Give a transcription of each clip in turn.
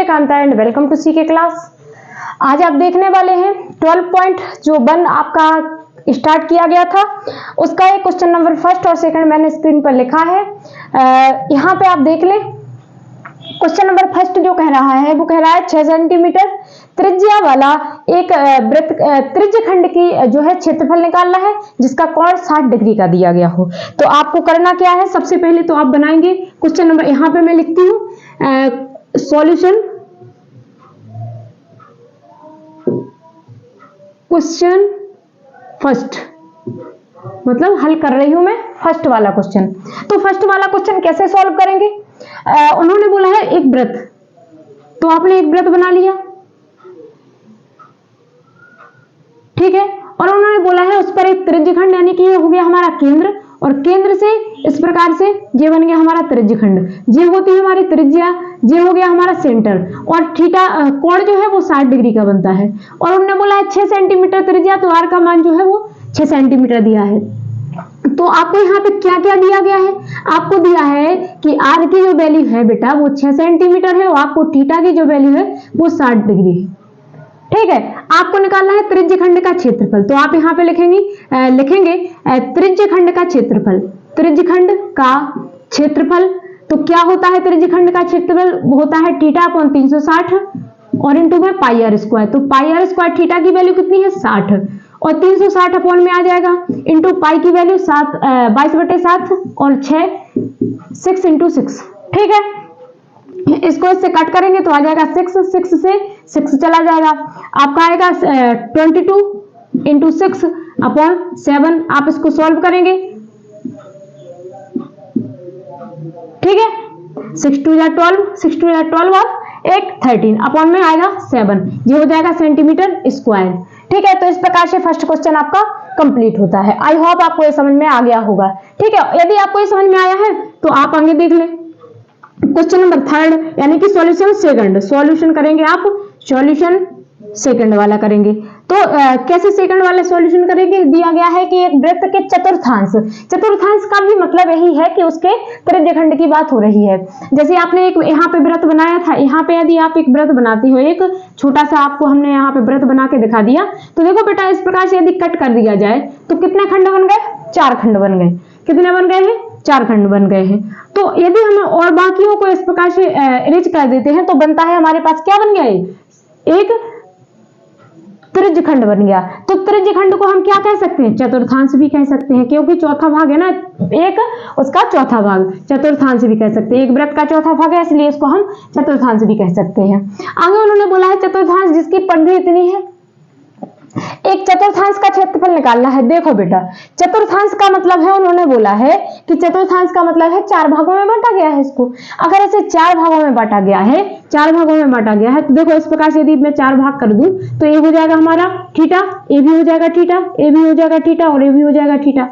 Kanta and welcome to CK class. आज आप देखने वाले हैं 12.1 आपका स्टार्ट किया गया था, उसका एक क्वेश्चन नंबर फर्स्ट और सेकंड मैंने स्क्रीन पर लिखा है। यहाँ पे आप देख लें। क्वेश्चन नंबर फर्स्ट जो कह रहा है वो कह रहा है 6 सेंटीमीटर त्रिज्या वाला एक वृत्त त्रिज्य खंड की जो है क्षेत्रफल निकालना है जिसका कोण 60 डिग्री का दिया गया हो। तो आपको करना क्या है, सबसे पहले तो आप बनाएंगे क्वेश्चन नंबर, यहाँ पे मैं लिखती हूँ सॉल्यूशन क्वेश्चन फर्स्ट, मतलब हल कर रही हूं मैं फर्स्ट वाला क्वेश्चन। तो फर्स्ट वाला क्वेश्चन कैसे सॉल्व करेंगे, उन्होंने बोला है एक वृत्त, तो आपने एक वृत्त बना लिया, ठीक है, और उन्होंने बोला है उस पर एक त्रिज्यखंड, यानी कि ये हो गया हमारा केंद्र, और केंद्र से इस प्रकार से ये बन गया हमारा त्रिज्यखंड, ये होती है हमारी त्रिज्या, ये हो गया हमारा सेंटर, और थीटा कोण जो है वो 60 डिग्री का बनता है। और उन्होंने बोला है 6 सेंटीमीटर त्रिज्या, तो आर का मान जो है वो 6 सेंटीमीटर दिया है। तो आपको यहाँ पे क्या क्या दिया गया है, आपको दिया है कि आर की जो वैल्यू है बेटा वो 6 सेंटीमीटर है, और आपको थीटा की जो वैल्यू है वो 60 डिग्री है, ठीक है। आपको निकालना है त्रिज्यखंड का क्षेत्रफल, तो आप यहाँ पे लिखेंगे त्रिज्यखंड का क्षेत्रफल, त्रिज्यखंड का क्षेत्रफल। तो क्या होता है त्रिज्यखंड का क्षेत्रफल, होता है थीटा अपॉन 360 और इंटू में पाई आर स्क्वायर। तो पाई आर स्क्वायर थीटा की वैल्यू कितनी है 60, और 360 अपॉन में आ जाएगा इंटू पाई की वैल्यू 22/7 और 6 इंटू 6, ठीक है। इसको इससे कट करेंगे तो आ जाएगा 6 से 6 चला जाएगा, आपका आएगा 22 इंटू 6 अपॉन 7। आप इसको सॉल्व करेंगे, ठीक है। 6 2 या 12 और 1 13 अपॉन में आएगा 7, ये हो जाएगा सेंटीमीटर स्क्वायर, ठीक है। तो इस प्रकार से फर्स्ट क्वेश्चन आपका कंप्लीट होता है। आई होप आपको ये समझ में आ गया होगा, ठीक है। यदि आपको ये समझ में आया है तो आप आगे देख लें क्वेश्चन नंबर थर्ड, यानी कि सॉल्यूशन सेकंड। सॉल्यूशन करेंगे आप, सॉल्यूशन सेकंड वाला करेंगे। तो कैसे सेकंड वाला सॉल्यूशन करेंगे, दिया गया है कि एक वृत्त के चतुर्थांश, चतुर्थांश का भी मतलब यही है कि उसके त्रिज्यखंड की बात हो रही है। जैसे आपने एक यहाँ पे वृत्त बनाया था, यहाँ पे यदि आप एक वृत्त बनाती हो, एक छोटा सा आपको हमने यहाँ पे वृत्त बना के दिखा दिया, तो देखो बेटा इस प्रकार से यदि कट कर दिया जाए तो कितने खंड बन गए, 4 खंड बन गए। कितने बन गए हैं, 4 खंड बन गए हैं। तो यदि हम और बाकियों को इस प्रकार से इरेज कर देते हैं तो बनता है हमारे पास क्या बन गया, एक त्रिज्यखंड बन गया। तो त्रिज्यखंड को हम क्या कह सकते हैं, चतुर्थांश भी कह सकते हैं, क्योंकि चौथा भाग है ना एक, उसका चौथा भाग चतुर्थांश भी कह सकते हैं। एक वृत्त का चौथा भाग है इसलिए इसको हम चतुर्थांश भी कह सकते हैं। आगे उन्होंने बोला है चतुर्थांश जिसकी परिधि इतनी है, एक चतुर्थांश का क्षेत्रफल निकालना है। देखो बेटा चतुर्थांश का मतलब है, उन्होंने बोला है कि चतुर्थांश का मतलब है 4 भागों में बांटा गया है इसको। अगर इसे 4 भागों में बांटा गया है, 4 भागों में बांटा गया है, तो देखो इस प्रकार से यदि मैं 4 भाग कर दूं तो ये हो जाएगा हमारा थीटा, ये भी हो जाएगा थीटा, ये भी हो जाएगा थीटा, और ये भी हो जाएगा थीटा,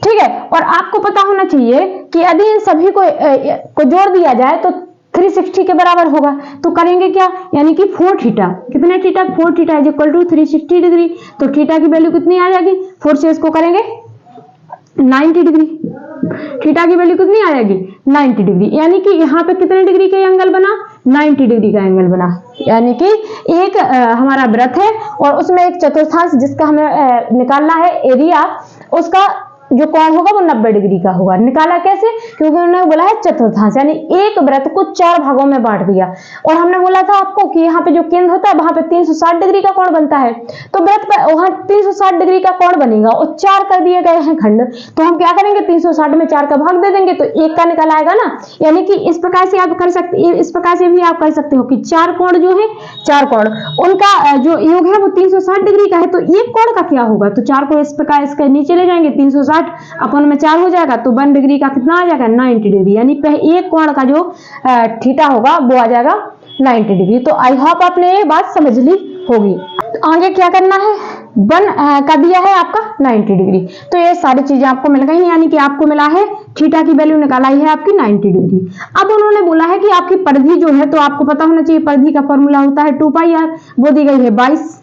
ठीक है। और आपको पता होना चाहिए कि यदि इन सभी को जोड़ दिया जाए तो 360 के बराबर होगा। तो करेंगे क्या, यानी कि 4 थीटा, कितने theta, 4 theta is equal to 360 degree. तो थीटा की वैल्यू कितनी आ जाएगी, 4 से इसको करेंगे 90 डिग्री, थीटा की वैल्यू कितनी आ जाएगी 90 डिग्री, यानी कि यहाँ पे कितने डिग्री का एंगल बना, 90 डिग्री का एंगल बना। यानी कि एक हमारा वृत्त है और उसमें एक चतुर्थांश जिसका हमें निकालना है एरिया, उसका जो कोण होगा वो 90 डिग्री का होगा। निकाला कैसे, क्योंकि उन्होंने बोला है चतुर्थांश, यानी एक वृत्त को 4 भागों में बांट दिया। और हमने बोला था आपको कि यहाँ पे जो केंद्र होता है वहां पे 360 डिग्री का कोण बनता है, तो वृत्त पर वहां 360 डिग्री का कोण बनेगा और 4 कर दिए गए हैं खंड, तो हम क्या करेंगे 360 में 4 का भाग दे देंगे तो 1 का निकल आएगा ना। यानी कि इस प्रकार से आप कर सकते, इस प्रकार से भी आप कर सकते हो कि 4 कोण जो है, 4 कोण उनका जो योग है वो 360 डिग्री का है, तो एक कोण का क्या होगा, तो 4 को इस प्रकार इसके नीचे ले जाएंगे, 360 अपन में 4 हो जाएगा, तो 1 डिग्री का कितना आ जाएगा 90 डिग्री, यानी एक कोण का जो थीटा होगा वो आ जाएगा 90 डिग्री। तो आई होप आपने ये बात समझ ली होगी। तो आगे क्या करना है, 1 का दिया है आपका 90 डिग्री, तो ये सारी चीजें आपको मिल गई, यानी कि आपको मिला है थीटा की वैल्यू निकाला ही है आपकी 90 डिग्री। अब उन्होंने बोला है कि आपकी परिधि जो है, तो आपको पता होना चाहिए परिधि का फॉर्मूला होता है 2 पाई आर, वो दी गई है 22,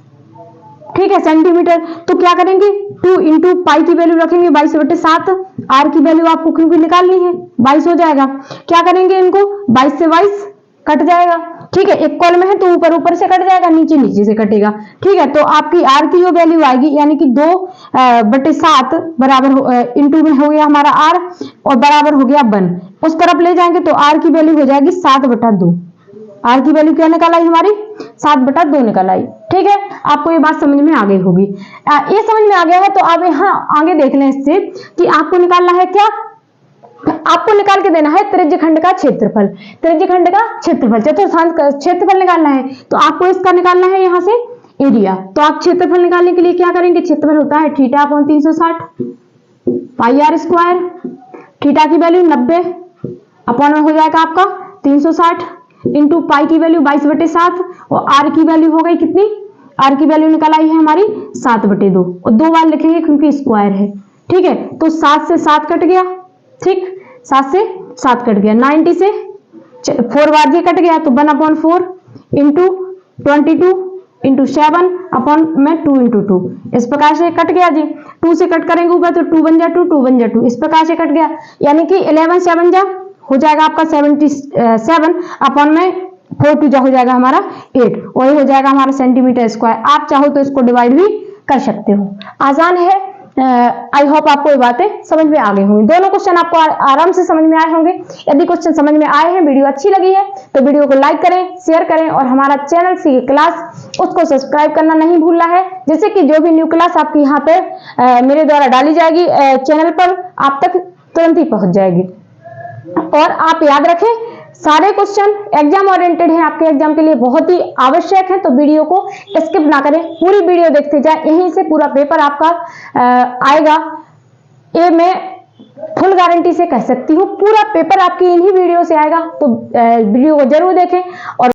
ठीक है, सेंटीमीटर। तो क्या करेंगे 2 इंटू पाई की वैल्यू रखेंगे 22/7, आर की वैल्यू आपको क्योंकि निकालनी है 22 हो जाएगा। क्या करेंगे इनको 22 से 22 कट जाएगा, ठीक है, एक कॉलम है तो ऊपर ऊपर से कट जाएगा, नीचे नीचे से कटेगा। ठीक है, तो आपकी आर की जो वैल्यू आएगी यानी कि 2/7 बराबर इंटू में हो गया हमारा आर और बराबर हो गया 1, उस तरफ ले जाएंगे तो आर की वैल्यू हो जाएगी 7/2। आर की वैल्यू क्या निकल आई हमारी? 7/2 निकल आई। ठीक है, आपको ये बात समझ में आ गई होगी। ये समझ में आ गया है तो आप यहाँ आगे देख लें इससे कि आपको निकालना है क्या, आपको निकाल के देना है त्रिज्यखंड का क्षेत्रफल। त्रिज्यखंड का क्षेत्रफल, चतुर्थांश का क्षेत्रफल निकालना है तो आपको इसका निकालना है यहाँ से एरिया। तो आप क्षेत्रफल निकालने के लिए क्या करेंगे, क्षेत्रफल होता है θ/360 पाई आर स्क्वायर। थीटा की वैल्यू 90 अपॉन में हो जाएगा आपका 360 इंटू पाई की वैल्यू 22/7 और आर की वैल्यू हो गई कितनी, आर की वैल्यू निकल आई है हमारी 7/2 और 2 बार लिखेंगे क्योंकि स्क्वायर है। ठीक है, तो 7 से 7 कट गया। ठीक, 7 से 7 कट गया, 90 से 4 बार ये कट गया तो 1/4 इंटू 22 इंटू 7 अपॉन में 2 इंटू 2, इस प्रकार से कट गया जी। 2 से कट करेंगे ऊपर तो 2 बन जा 2, 2 बन जा 2, इस प्रकार से कट गया। यानी कि 11 7 जा हो जाएगा आपका 77 अपॉन में 4 2 जा हो जाएगा हमारा 8 और ये हो जाएगा हमारा सेंटीमीटर स्क्वायर। आप चाहो तो इसको डिवाइड भी कर सकते हो, आसान है। आई होप आपको ये बातें समझ में आ गई होंगी। दोनों क्वेश्चन आपको आराम से समझ में आए होंगे। यदि क्वेश्चन समझ में आए हैं, वीडियो अच्छी लगी है तो वीडियो को लाइक करें, शेयर करें और हमारा चैनल सीए क्लास उसको सब्सक्राइब करना नहीं भूलना है, जिससे कि जो भी न्यू क्लास आपकी यहाँ पे मेरे द्वारा डाली जाएगी चैनल पर आप तक तुरंत ही पहुंच जाएगी। और आप याद रखें सारे क्वेश्चन एग्जाम ओरिएंटेड है, आपके एग्जाम के लिए बहुत ही आवश्यक है, तो वीडियो को स्किप ना करें, पूरी वीडियो देखते जाए, यहीं से पूरा पेपर आपका आएगा। ये मैं फुल गारंटी से कह सकती हूँ, पूरा पेपर आपकी इन्हीं वीडियो से आएगा, तो वीडियो को जरूर देखें और